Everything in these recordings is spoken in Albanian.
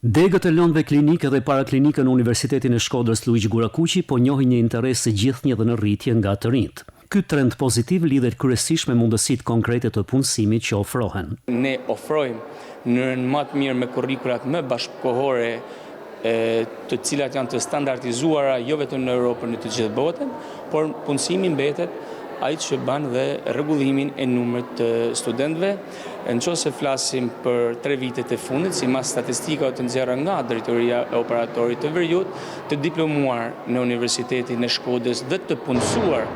Degët e lëndëve klinike dhe paraklinike në Universitetin e Shkodrës Luigi Gurakuqi po njohin një interes së gjithnjë dhe në rritje nga të rinjt. Ky trend pozitiv lidhet kryesisht me mundësitë konkrete të punësimit që ofrohen. Ne ofrojmë në më të mirë me kurrikulat më bashkëkohore, të cilat janë të standardizuara jo vetëm në Europë, në të gjithë botën, por punësimi mbetet ai që ban dhe rregullimin e numrit të studentëve. Nëse flasim për 3 vitet e fundit, sipas statistikave të nxjerrë nga Drejtoria e Operatorit të Veriut, të diplomuar në Universitetin e Shkodrës dhe të punësuar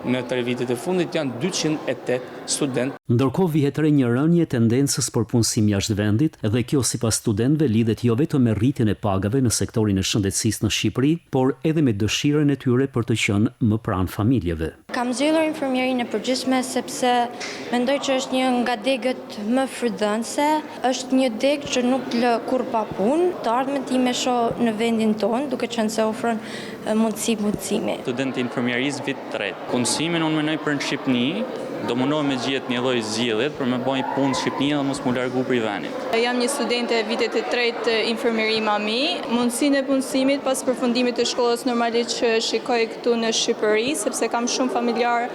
në 3 vitet e fundit janë 208 studentë. Ndërkohë vihet re një rënje tendencës për punësim jashtë vendit dhe kjo sipas studentëve lidhet jo vetëm me rritjen e pagave në sektorin e shëndetësisë në Shqipëri, por edhe me dëshirën e tyre për të qenë më pranë familjeve. Kam zgjedhur infermierin e përgjithshme sepse mendoj që është një nga degët më frydhënëse, është një degë që nuk lë kurrë pa punë. Të ardhmen time shoh në vendin tonë, duke qenë se ofron mundësi punësimi. Student infermierisë vit 3. Punësimin unë mendoj për në Shqipëni, do mundohem me gjetë një lloj zgjidhje për me bëj punë në Shqipëri dhe mos mu largu prej vendit. Jam një studente vitet e 3 infermieri mami. Mundësinë e punësimit pas përfundimit të shkollës normalisht që shikoj këtu në Shqipëri, sepse kam shumë familjar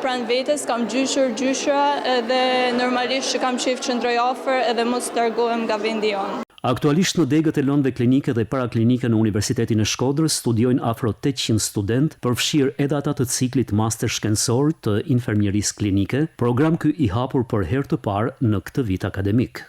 pranë vetes, kam gjyshra dhe normalisht që kam qejf qëndroj afër edhe mos largohem nga vendi jon. Aktualisht në degët e lëndëve klinike dhe paraklinike në Universitetin e Shkodrës studiojnë afro 800 student, përfshirë edhe ata të ciklit master shkencor të infermierisë klinike, program ky i hapur për herë të parë në këtë vit akademik.